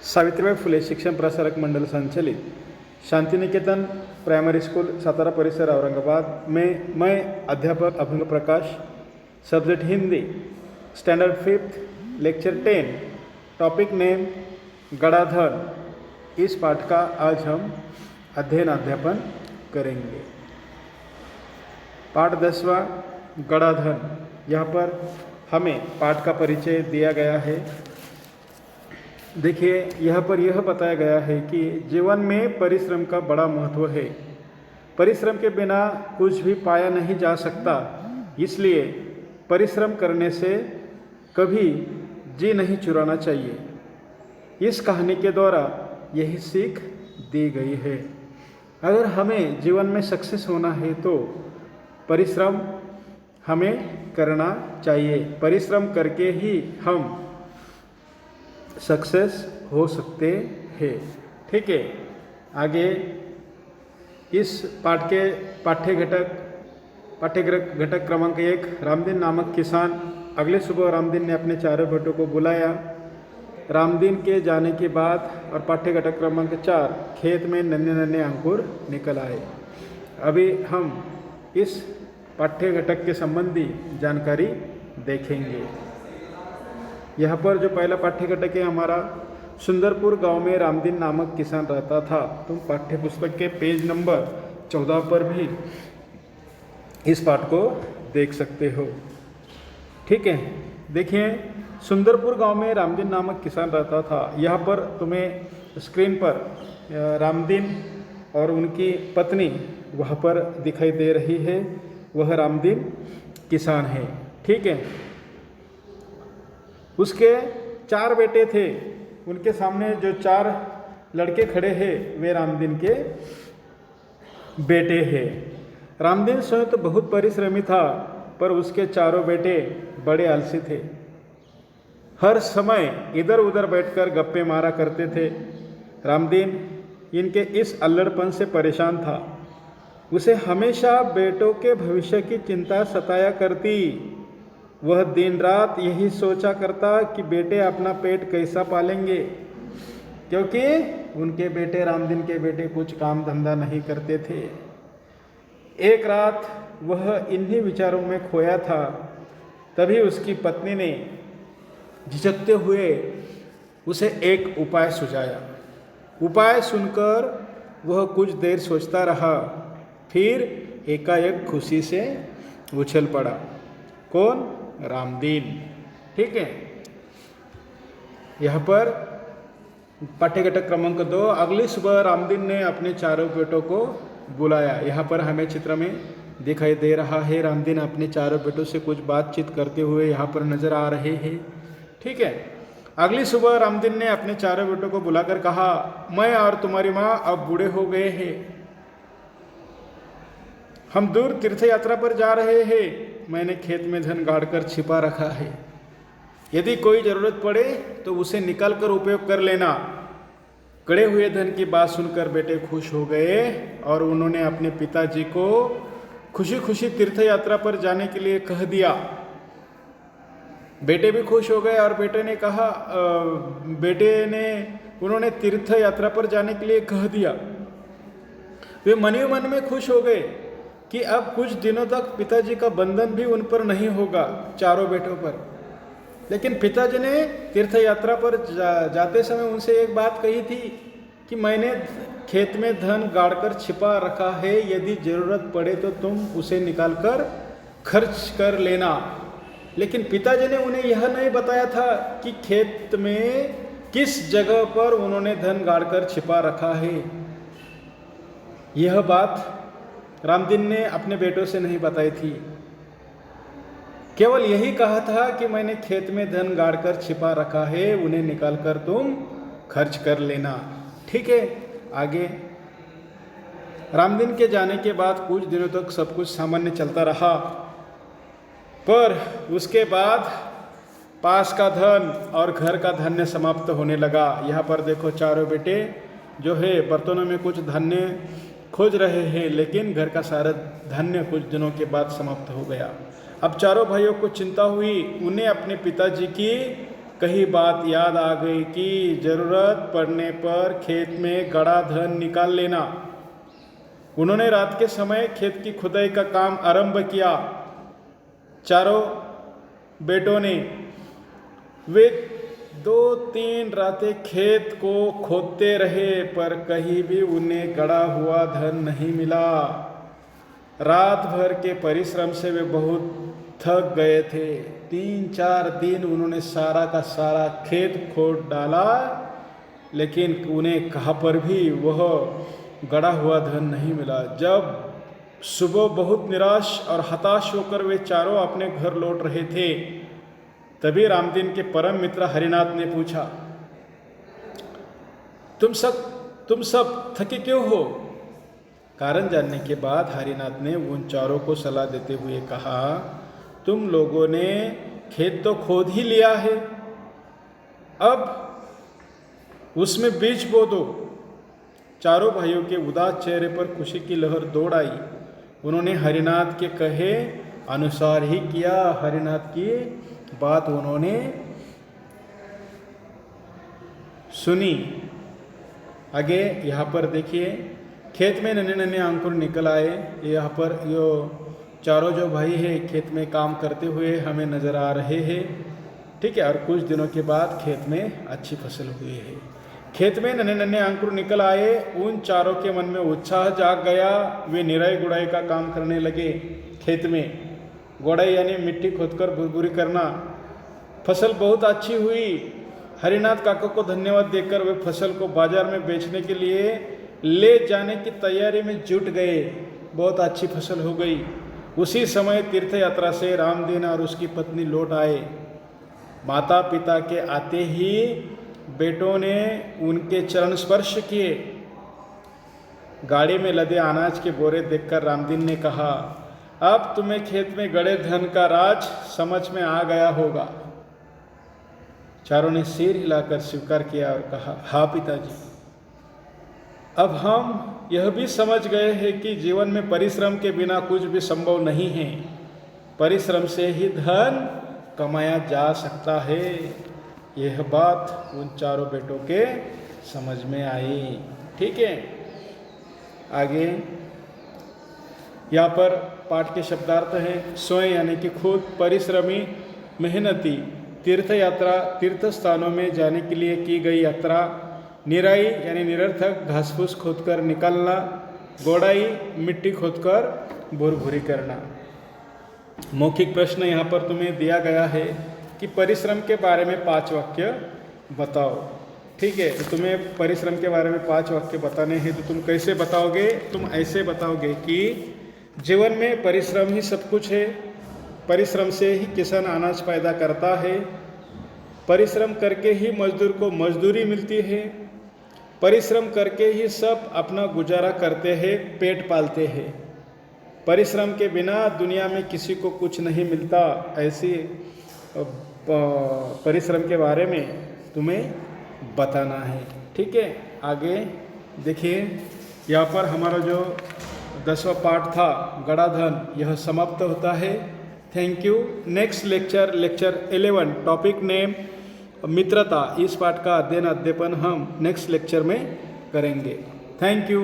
सावित्रीबाई फुले शिक्षण प्रसारक मंडल संचालित शांतिनिकेतन प्राइमरी स्कूल सातारा परिसर औरंगाबाद में मैं अध्यापक Abhang Prakash, subject Hindi, standard 5th, lecture 10, topic name गणाधन। इस पाठ का आज हम अध्ययन करेंगे। पाठ 10वां गणाधन। यहाँ पर हमें पाठ का परिचय दिया गया है। देखिए, यहाँ पर यह बताया गया है कि जीवन में परिश्रम का बड़ा महत्व है। परिश्रम के बिना कुछ भी पाया नहीं जा सकता, इसलिए परिश्रम करने से कभी जी नहीं चुराना चाहिए। इस कहानी के द्वारा यही सीख दी गई है। अगर हमें जीवन में सक्सेस होना है तो परिश्रम हमें करना चाहिए। परिश्रम करके ही हम सक्सेस हो सकते हैं। ठीक है, आगे इस पाठ के पाठ्य घटक क्रमांक 1, रामदीन नामक किसान। अगले सुबह रामदीन ने अपने चारों बेटों को बुलाया। रामदीन के जाने के बाद और पाठ्य घटक क्रमांक 4, खेत में नन्हे नन्हे अंकुर निकल आए। अभी हम इस पाठ्य घटक के संबंधी जानकारी देखेंगे। यहाँ पर जो पहला पाठ्य घटक है हमारा, सुंदरपुर गांव में रामदीन नामक किसान रहता था। तुम पाठ्य पुस्तक के पेज नंबर 14 पर भी इस पाठ को देख सकते हो। ठीक है, देखिए, सुंदरपुर गांव में रामदीन नामक किसान रहता था। यहाँ पर तुम्हें स्क्रीन पर रामदीन और उनकी पत्नी वहाँ पर दिखाई दे रही है। वह रामदीन किसान है। ठीक है, उसके 4 बेटे थे। उनके सामने जो 4 लड़के खड़े हैं वे रामदीन के बेटे हैं। रामदीन स्वयं तो बहुत परिश्रमी था, पर उसके चारों बेटे बड़े आलसी थे। हर समय इधर उधर बैठकर गप्पे मारा करते थे। रामदीन इनके इस अल्लड़पन से परेशान था। उसे हमेशा बेटों के भविष्य की चिंता सताया करती। वह दिन रात यही सोचा करता कि बेटे अपना पेट कैसा पालेंगे, क्योंकि उनके बेटे, रामदीन के बेटे, कुछ काम धंधा नहीं करते थे। एक रात वह इन्हीं विचारों में खोया था। तभी उसकी पत्नी ने झिझकते हुए उसे एक उपाय सुझाया। उपाय सुनकर वह कुछ देर सोचता रहा, फिर एकाएक खुशी से उछल पड़ा। कौन? रामदीन। ठीक है, यहाँ पर पाठ्य घटक क्रमांक 2, अगली सुबह रामदीन ने अपने चारों बेटों को बुलाया। यहाँ पर हमें चित्र में दिखाई दे रहा है रामदीन अपने चारों बेटों से कुछ बातचीत करते हुए यहाँ पर नजर आ रहे हैं। ठीक है, अगली सुबह रामदीन ने अपने चारों बेटों को बुलाकर कहा, मैं और तुम्हारी माँ अब बूढ़े हो गए हैं। हम दूर तीर्थ यात्रा पर जा रहे हैं। मैंने खेत में धन गाड़कर छिपा रखा है। यदि कोई ज़रूरत पड़े तो उसे निकाल कर उपयोग कर लेना। गड़े हुए धन की बात सुनकर बेटे खुश हो गए और उन्होंने अपने पिताजी को खुशी खुशी तीर्थ यात्रा पर जाने के लिए कह दिया। बेटे भी खुश हो गए और उन्होंने तीर्थ यात्रा पर जाने के लिए कह दिया। वे मन ही मन में खुश हो गए कि अब कुछ दिनों तक पिताजी का बंधन भी उन पर नहीं होगा, चारों बेटों पर। लेकिन पिताजी ने तीर्थ यात्रा पर जाते समय उनसे एक बात कही थी कि मैंने खेत में धन गाड़कर छिपा रखा है, यदि ज़रूरत पड़े तो तुम उसे निकालकर खर्च कर लेना। लेकिन पिताजी ने उन्हें यह नहीं बताया था कि खेत में किस जगह पर उन्होंने धन गाड़कर छिपा रखा है। यह बात रामदीन ने अपने बेटों से नहीं बताई थी। केवल यही कहा था कि मैंने खेत में धन गाड़कर छिपा रखा है, उन्हें निकालकर तुम खर्च कर लेना। ठीक है, आगे रामदीन के जाने के बाद कुछ दिनों तक सब कुछ सामान्य चलता रहा, पर उसके बाद पास का धन और घर का धान्य समाप्त होने लगा। यहाँ पर देखो, चारों बेटे जो है बर्तनों में कुछ धान्य खोज रहे हैं, लेकिन घर का सारा धान्य कुछ दिनों के बाद समाप्त हो गया। अब चारों भाइयों को चिंता हुई। उन्हें अपने पिताजी की कही बात याद आ गई कि जरूरत पड़ने पर खेत में गड़ा धन निकाल लेना। उन्होंने रात के समय खेत की खुदाई का काम आरंभ किया। चारों बेटों ने वे 2-3 रातें खेत को खोदते रहे, पर कहीं भी उन्हें गड़ा हुआ धन नहीं मिला। रात भर के परिश्रम से वे बहुत थक गए थे। 3-4 दिन उन्होंने सारा का सारा खेत खोद डाला, लेकिन उन्हें कहाँ पर भी वह गड़ा हुआ धन नहीं मिला। जब सुबह बहुत निराश और हताश होकर वे चारों अपने घर लौट रहे थे, तभी रामदीन के परम मित्र हरिनाथ ने पूछा, तुम सब थके क्यों हो? कारण जानने के बाद हरिनाथ ने उन चारों को सलाह देते हुए कहा, तुम लोगों ने खेत तो खोद ही लिया है, अब उसमें बीज बो दो। चारों भाइयों के उदास चेहरे पर खुशी की लहर दौड़ आई। उन्होंने हरिनाथ के कहे अनुसार ही किया। हरिनाथ की बात उन्होंने सुनी। आगे यहाँ पर देखिए, खेत में नन्हे नन्हे अंकुर निकल आए। यहाँ पर यो चारों जो भाई है खेत में काम करते हुए हमें नज़र आ रहे हैं। ठीक है, और कुछ दिनों के बाद खेत में अच्छी फसल हुई है। खेत में नन्हे नन्हे अंकुर निकल आए। उन चारों के मन में उत्साह जाग गया। वे निराई गुड़ाई का काम करने लगे। खेत में गुड़ाई यानी मिट्टी खोदकर भुरभुरी करना। फसल बहुत अच्छी हुई। हरिनाथ काका को धन्यवाद देकर वे फसल को बाजार में बेचने के लिए ले जाने की तैयारी में जुट गए। बहुत अच्छी फसल हो गई। उसी समय तीर्थ यात्रा से रामदीन और उसकी पत्नी लौट आए। माता पिता के आते ही बेटों ने उनके चरण स्पर्श किए। गाड़ी में लदे अनाज के बोरे देखकर रामदीन ने कहा, अब तुम्हें खेत में गड़े धन का राज समझ में आ गया होगा। चारों ने सिर हिलाकर स्वीकार किया और कहा, हाँ पिताजी, अब हम यह भी समझ गए हैं कि जीवन में परिश्रम के बिना कुछ भी संभव नहीं है। परिश्रम से ही धन कमाया जा सकता है। यह बात उन चारों बेटों के समझ में आई। ठीक है, आगे यहाँ पर पाठ के शब्दार्थ हैं। स्वयं यानी कि खुद, परिश्रमी, मेहनती, तीर्थ यात्रा, तीर्थ स्थानों में जाने के लिए की गई यात्रा, निराई यानी निरर्थक घास फूस खोदकर निकालना, गोड़ाई मिट्टी खोदकर भुरभुरी करना। मौखिक प्रश्न यहाँ पर तुम्हें दिया गया है कि परिश्रम के बारे में 5 वाक्य बताओ। ठीक है, तो तुम्हें परिश्रम के बारे में 5 वाक्य बताने हैं। तो तुम कैसे बताओगे? तुम ऐसे बताओगे कि जीवन में परिश्रम ही सब कुछ है। परिश्रम से ही किसान अनाज पैदा करता है। परिश्रम करके ही मजदूर को मजदूरी मिलती है। परिश्रम करके ही सब अपना गुजारा करते हैं, पेट पालते हैं। परिश्रम के बिना दुनिया में किसी को कुछ नहीं मिलता। ऐसी परिश्रम के बारे में तुम्हें बताना है। ठीक है, आगे देखिए, यहाँ पर हमारा जो 10वां पाठ था गड़ा धन, यह समाप्त होता है। Thank you. Next lecture 11, topic name मित्रता। इस पाठ का अध्ययन अध्यापन हम नेक्स्ट लेक्चर में करेंगे। Thank you.